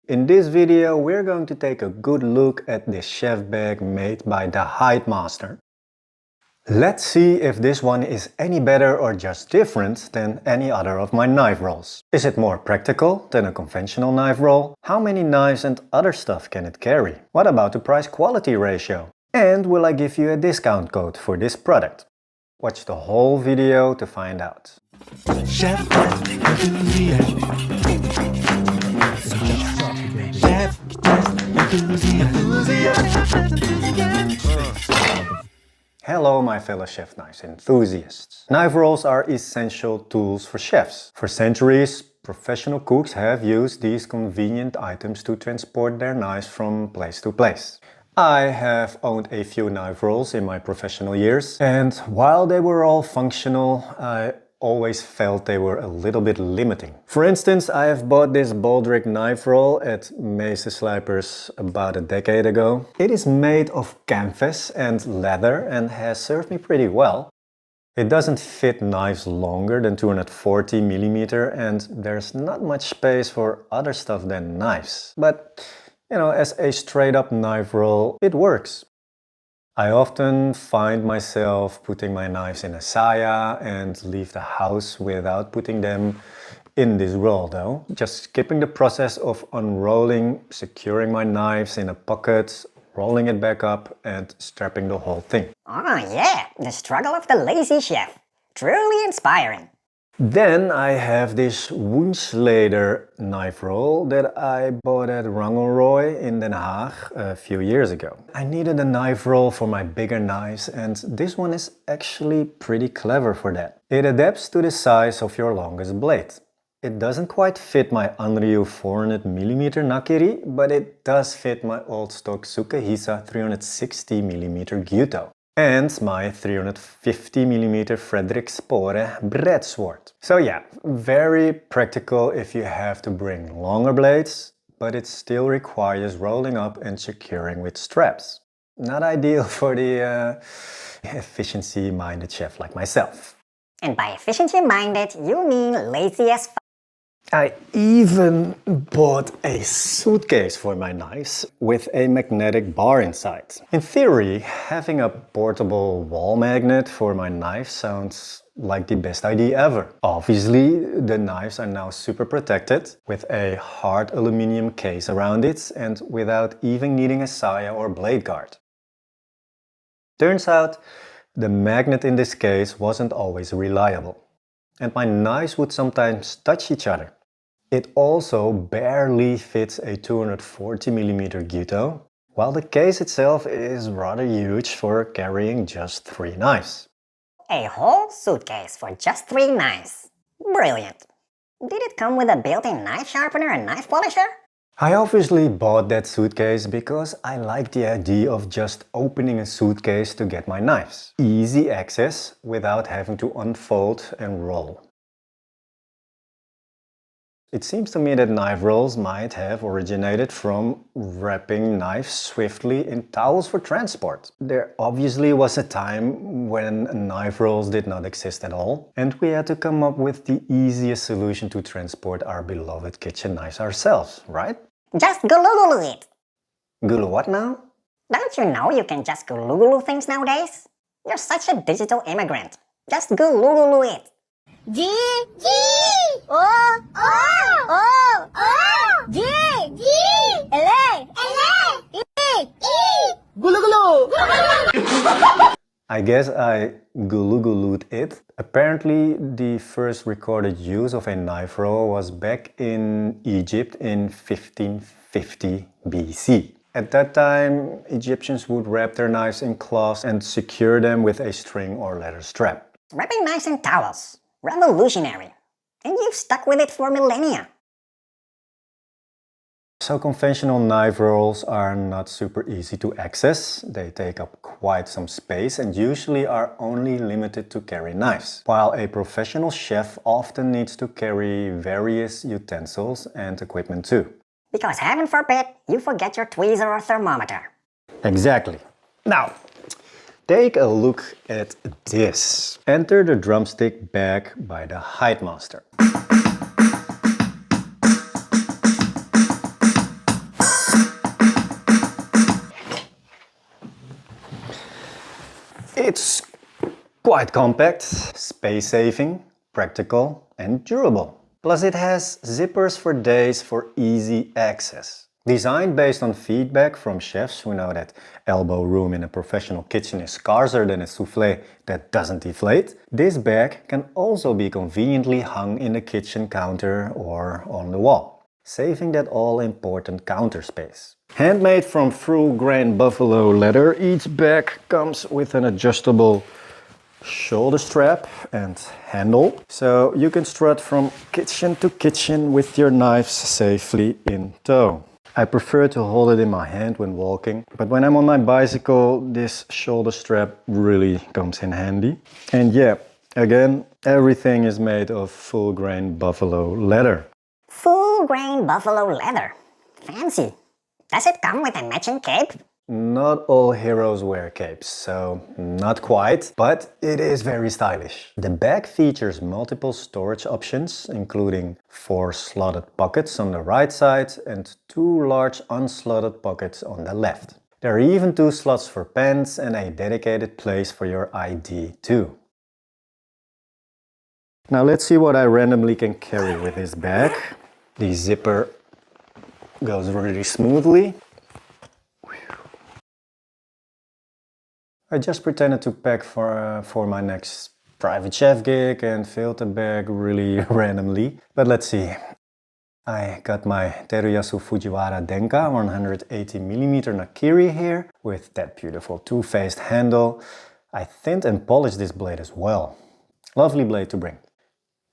In this video we're going to take a good look at this chef bag made by the Hidemaster. Let's see if this one is any better or just different than any other of my knife rolls. Is it more practical than a conventional knife roll? How many knives and other stuff can it carry? What about the price-quality ratio? And will I give you a discount code for this product? Watch the whole video to find out. Chef enthusiast. Chef enthusiast. Hello my fellow chef knives enthusiasts. Knife rolls are essential tools for chefs. For centuries, professional cooks have used these convenient items to transport their knives from place to place. I have owned a few knife rolls in my professional years, and while they were all functional, I always felt they were a little bit limiting. For instance, I have bought this Baldric knife roll at Meesterslijpers about a decade ago. It is made of canvas and leather and has served me pretty well. It doesn't fit knives longer than 240mm and there's not much space for other stuff than knives. But, you know, as a straight up knife roll, it works. I often find myself putting my knives in a saya and leave the house without putting them in this roll though. Just skipping the process of unrolling, securing my knives in a pocket, rolling it back up and strapping the whole thing. Oh yeah, the struggle of the lazy chef. Truly inspiring. Then I have this Woensleder knife roll that I bought at Rangelrooy in Den Haag a few years ago. I needed a knife roll for my bigger knives and this one is actually pretty clever for that. It adapts to the size of your longest blade. It doesn't quite fit my Anryu 400mm Nakiri, but it does fit my old stock Sukehisa 360mm Gyuto. And my 350mm Frederick Spore breadsword. So yeah, very practical if you have to bring longer blades, but it still requires rolling up and securing with straps. Not ideal for the efficiency-minded chef like myself. And by efficiency-minded, you mean lazy as f***. I even bought a suitcase for my knives with a magnetic bar inside. In theory, having a portable wall magnet for my knife sounds like the best idea ever. Obviously, the knives are now super protected with a hard aluminum case around it and without even needing a saya or blade guard. Turns out, the magnet in this case wasn't always reliable, and my knives would sometimes touch each other. It also barely fits a 240mm Gyuto, while the case itself is rather huge for carrying just 3 knives. A whole suitcase for just 3 knives. Brilliant. Did it come with a built-in knife sharpener and knife polisher? I obviously bought that suitcase because I like the idea of just opening a suitcase to get my knives. Easy access without having to unfold and roll. It seems to me that knife rolls might have originated from wrapping knives swiftly in towels for transport. There obviously was a time when knife rolls did not exist at all, and we had to come up with the easiest solution to transport our beloved kitchen knives ourselves, right? Just gulugulu it. Gulu what now? Don't you know you can just gulugulu things nowadays? You're such a digital immigrant. Just gulugulu it. G G O O O O G G L L E E Gulu gulu. I guess I gulugulu'd it. Apparently the first recorded use of a knife roll was back in Egypt in 1550 BC. At that time, Egyptians would wrap their knives in cloths and secure them with a string or leather strap. Wrapping knives in towels. Revolutionary. And you've stuck with it for millennia. So conventional knife rolls are not super easy to access. They take up quite some space and usually are only limited to carry knives. While a professional chef often needs to carry various utensils and equipment too. Because heaven forbid you forget your tweezer or thermometer. Exactly. Now, take a look at this. Enter the Drumstick bag by the Hidemaster. It's quite compact, space-saving, practical and durable. Plus it has zippers for days for easy access. Designed based on feedback from chefs who know that elbow room in a professional kitchen is scarcer than a soufflé that doesn't deflate, this bag can also be conveniently hung in the kitchen counter or on the wall, saving that all-important counter space. Handmade from full-grain buffalo leather, each bag comes with an adjustable shoulder strap and handle, so you can strut from kitchen to kitchen with your knives safely in tow. I prefer to hold it in my hand when walking, but when I'm on my bicycle, this shoulder strap really comes in handy. And yeah, again, everything is made of full-grain buffalo leather. Full grain buffalo leather. Fancy. Does it come with a matching cape? Not all heroes wear capes, so not quite, but it is very stylish. The bag features multiple storage options, including 4 slotted pockets on the right side and 2 large unslotted pockets on the left. There are even 2 slots for pens and a dedicated place for your ID too. Now let's see what I randomly can carry with this bag. The zipper goes really smoothly. I just pretended to pack for my next private chef gig and filled the bag really randomly. But let's see. I got my Teruyasu Fujiwara Denka 180mm Nakiri here with that beautiful two-faced handle. I thinned and polished this blade as well. Lovely blade to bring.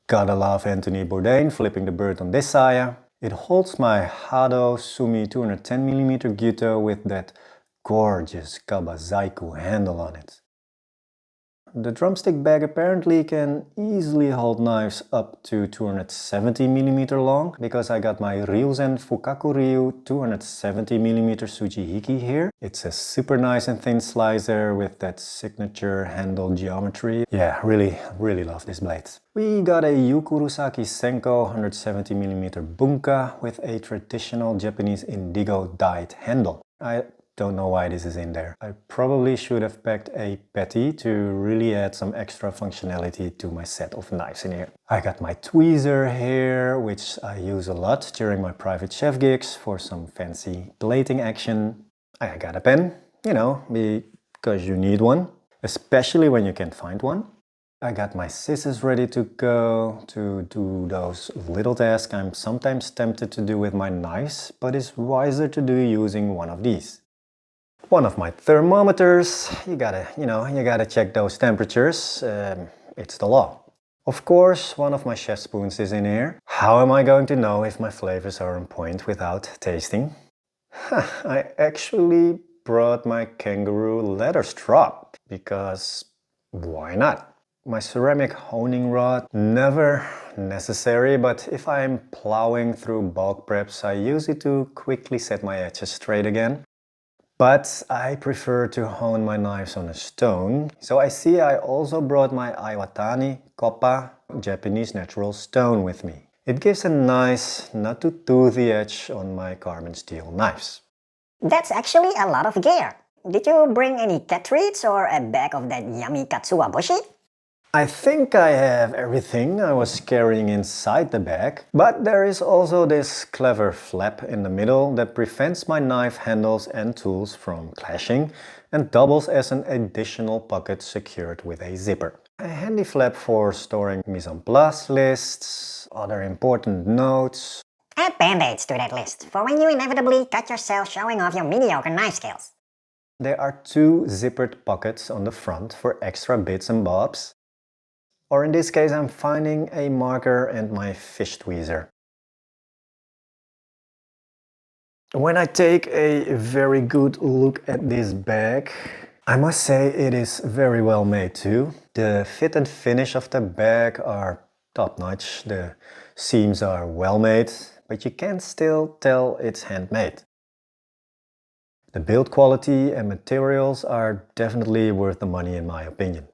Gotta love Anthony Bourdain flipping the bird on this saya. It holds my Hado Sumi 210mm Gyuto with that gorgeous Kabazaiku handle on it. The drumstick bag apparently can easily hold knives up to 270mm long, because I got my Ryuzen Fukaku Ryu 270mm Tsujihiki here. It's a super nice and thin slicer with that signature handle geometry. Yeah, really love this blade. We got a Yukurusaki Senko 170mm Bunka with a traditional Japanese indigo dyed handle. I don't know why this is in there. I probably should have packed a petty to really add some extra functionality to my set of knives in here. I got my tweezer here, which I use a lot during my private chef gigs for some fancy plating action. I got a pen, you know, because you need one, especially when you can't find one. I got my scissors ready to go to do those little tasks I'm sometimes tempted to do with my knives, but it's wiser to do using one of these. One of my thermometers. You gotta check those temperatures. It's the law. Of course, one of my chef spoons is in here. How am I going to know if my flavors are on point without tasting? I actually brought my kangaroo leather strop, because why not? My ceramic honing rod, never necessary, but if I'm plowing through bulk preps, I use it to quickly set my edges straight again. But I prefer to hone my knives on a stone, so I also brought my Iwatani Koppa Japanese natural stone with me. It gives a nice, not too toothy edge on my carbon steel knives. That's actually a lot of gear. Did you bring any cat treats or a bag of that yummy katsuobushi? I think I have everything I was carrying inside the bag, but there is also this clever flap in the middle that prevents my knife handles and tools from clashing and doubles as an additional pocket secured with a zipper. A handy flap for storing mise en place lists, other important notes. Add band-aids to that list for when you inevitably cut yourself showing off your mediocre knife skills. There are 2 zippered pockets on the front for extra bits and bobs. Or in this case, I'm finding a marker and my fish tweezer. When I take a very good look at this bag, I must say it is very well made too. The fit and finish of the bag are top-notch. The seams are well made, but you can still tell it's handmade. The build quality and materials are definitely worth the money in my opinion.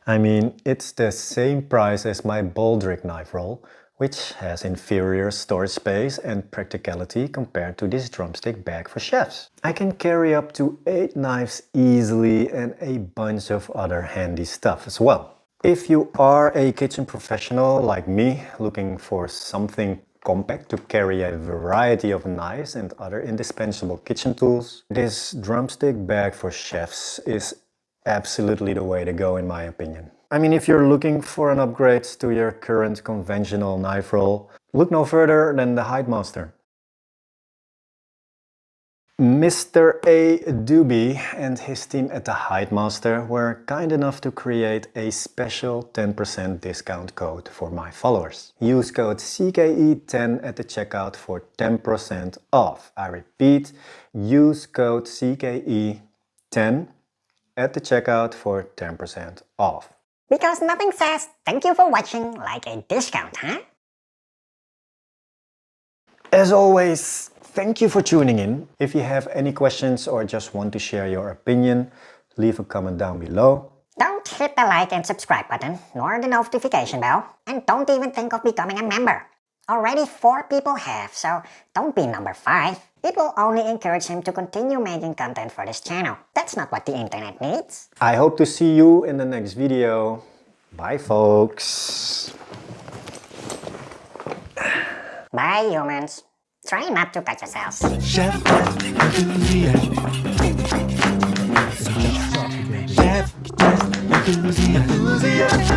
I mean, it's the same price as my Baldric knife roll, which has inferior storage space and practicality compared to this drumstick bag for chefs. I can carry up to 8 knives easily and a bunch of other handy stuff as well. If you are a kitchen professional like me, looking for something compact to carry a variety of knives and other indispensable kitchen tools, this drumstick bag for chefs is absolutely the way to go in my opinion. I mean, if you're looking for an upgrade to your current conventional knife roll, look no further than the Hidemaster. Mr. A. Doobie and his team at the Hidemaster were kind enough to create a special 10% discount code for my followers. Use code CKE10 at the checkout for 10% off. I repeat, use code CKE10 at the checkout for 10% off. Because nothing says thank you for watching like a discount, huh? As always, thank you for tuning in. If you have any questions or just want to share your opinion, leave a comment down below. Don't hit the like and subscribe button, nor the notification bell, and don't even think of becoming a member. Already 4 people have, so don't be number 5. It will only encourage him to continue making content for this channel. That's not what the internet needs. I hope to see you in the next video. Bye, folks. Bye, humans. Try not to cut yourselves. Chef enthusiast. Chef enthusiast.